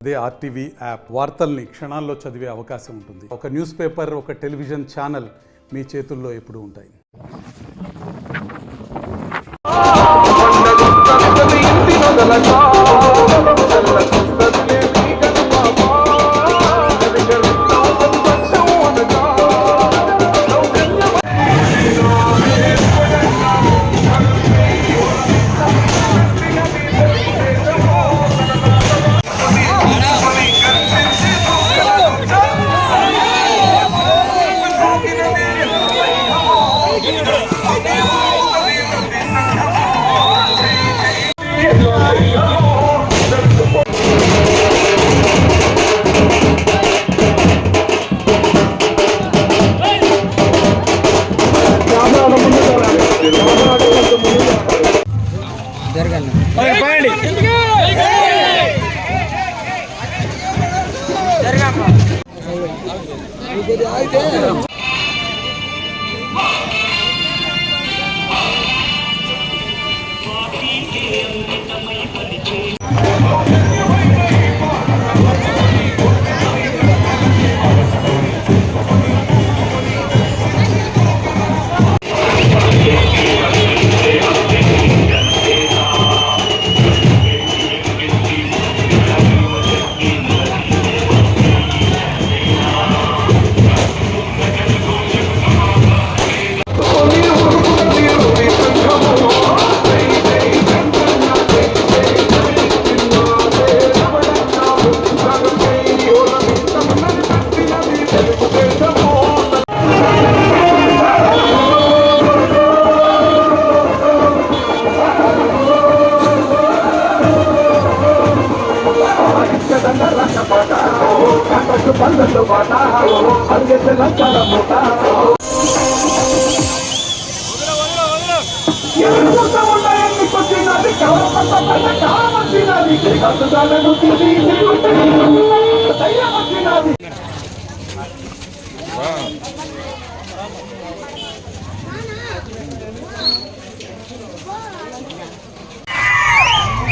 అదే RTV app వార్తల్ని క్షణాల్లో చదివే అవకాశం ఉంటుంది. ఒక న్యూస్ పేపర్, ఒక టెలివిజన్ ఛానల్ మీ చేతుల్లో ఎప్పుడూ ఉంటాయి.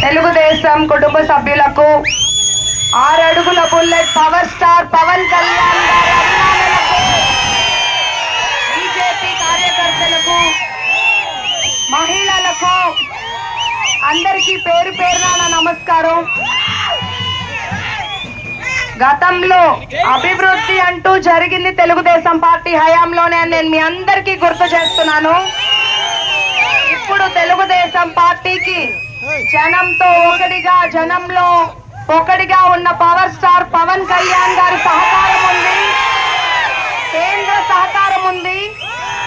తెలుగుదేశం కుటుంబ సభ్యులకు 6 అడుగుల bullet power star Pawan Kalyan గారి అభిమానులకు, బీజేపీ కార్యకర్తలకు, మహిళలకు అందరికీ పేరు పేరున నా నమస్కారం. గతంలో అభివృద్ధి అంటూ జరిగింది తెలుగుదేశం పార్టీ హయాంలోనే నేను మీ అందరికీ గుర్తు చేస్తున్నాను. ఇప్పుడు తెలుగుదేశం పార్టీకి జనంతో జనంలో ఒకటిగా ఉన్న పవర్ స్టార్ పవన్ కళ్యాణ్ గారి సహకారం ఉంది, కేంద్ర సహకారం ఉంది.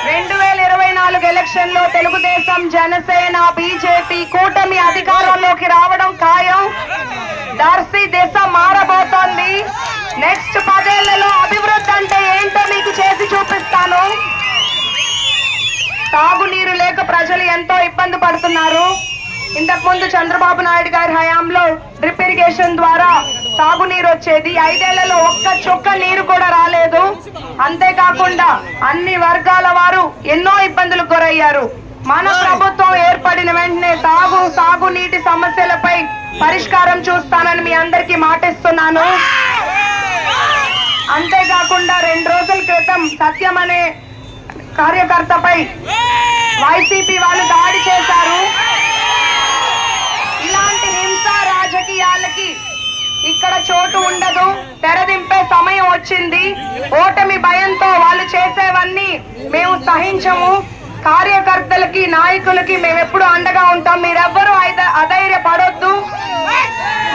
2024 ఎలక్షన్ లో తెలుగుదేశం, జనసేన, బీజేపీ కూటమి అధికారంలోకి రావడం ఖాయం. దర్శి దిశ మారబోతోంది. నెక్స్ట్ 10 ఏళ్లలో అభివృద్ధి అంటే ఏంటో మీకు చేసి చూపిస్తాను. తాగునీరు లేక ప్రజలు ఎంతో ఇబ్బంది పడుతున్నారు. ఇంతకు ముందు చంద్రబాబు నాయుడు గారి హయాంలో డ్రిప్ ఇరిగేషన్ ద్వారా తాగునీరు వచ్చేది. 5 ఏళ్లలో ఒక్క చుక్క నీరు కూడా రాలేదు. అంతేకాకుండా అన్ని వర్గాల వారు ఎన్నో ఇబ్బందులకు గురయ్యారు. మన ప్రభుత్వం ఏర్పడిన వెంటనే సాగునీటి సమస్యలపై పరిష్కారం చూస్తానని మీ అందరికీ మాటిస్తున్నాను. అంతేకాకుండా 2 రోజుల క్రితం సత్యం అనే కార్యకర్తపై వైసీపీ వాళ్ళు దాడి చేశారు. ఇలాంటి హింసా రాజకీయాలకి ఇక్కడ చోటు ఉండదు. తెరదింపే సమయం వచ్చింది. ఓటమి భయంతో వాళ్ళు చేసేవన్నీ మేము సహించము. కార్యకర్తలకి, నాయకులకి మేము ఎప్పుడు అండగా ఉంటాం. మీరెవ్వరూ అధైర్యపడొద్దు.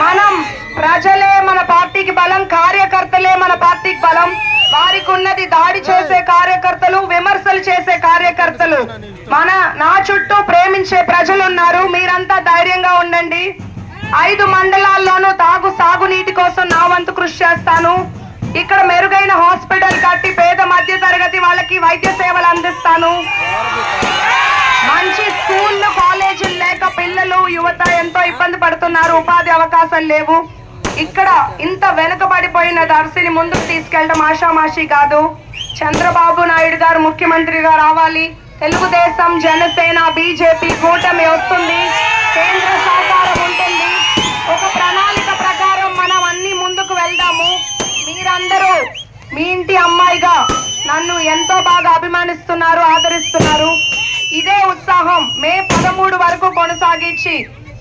మనం ప్రజలే మన పార్టీకి బలం, కార్యకర్తలే మన పార్టీకి బలం. వారికి ఉన్నది దాడి చేసే కార్యకర్తలు, విమర్శలు చేసే కార్యకర్తలు. నా చుట్టూ ప్రేమించే ప్రజలు ఉన్నారు. మీరంతా ధైర్యంగా ఉండండి. 5 మండలాల్లోనూ సాగునీటి కోసం నా వంతు కృషి చేస్తాను. ఇక్కడ మెరుగైన హాస్పిటల్ కట్టి పేద మధ్య తరగతి వాళ్ళకి వైద్య సేవలు అందిస్తాను. మంచి స్కూళ్ళు, కాలేజీలు లేక పిల్లలు, యువత ఎంతో ఇబ్బంది పడుతున్నారు. ఉపాధి అవకాశాలు లేవు. ఇక్కడ ఇంత వెనుకబడిపోయిన దర్శిని ముందుకు తీసుకెళ్లడం ఆషామాషి కాదు. చంద్రబాబు నాయుడు గారు ముఖ్యమంత్రిగా రావాలి. తెలుగుదేశం, జనసేన, బీజేపీ కూటమి వస్తుంది. కేంద్ర సహకారం ఉంటుంది. ఒక ప్రణాళిక ప్రకారం మనం అన్ని నన్ను ఎంతో బాగా అభిమానిస్తున్నారు, ఆదరిస్తున్నారు. ఇదే ఉత్సాహం మే 13 వరకు కొనసాగించి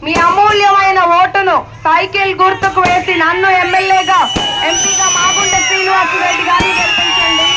మీ అమూల్యమైన ఓటును సైకిల్ గుర్తుకు వేసి నన్ను ఎమ్మెల్యేగా, ఎంపీగా మాగుంట శ్రీనివాసరెడ్డి గారిని గెలిపించండి.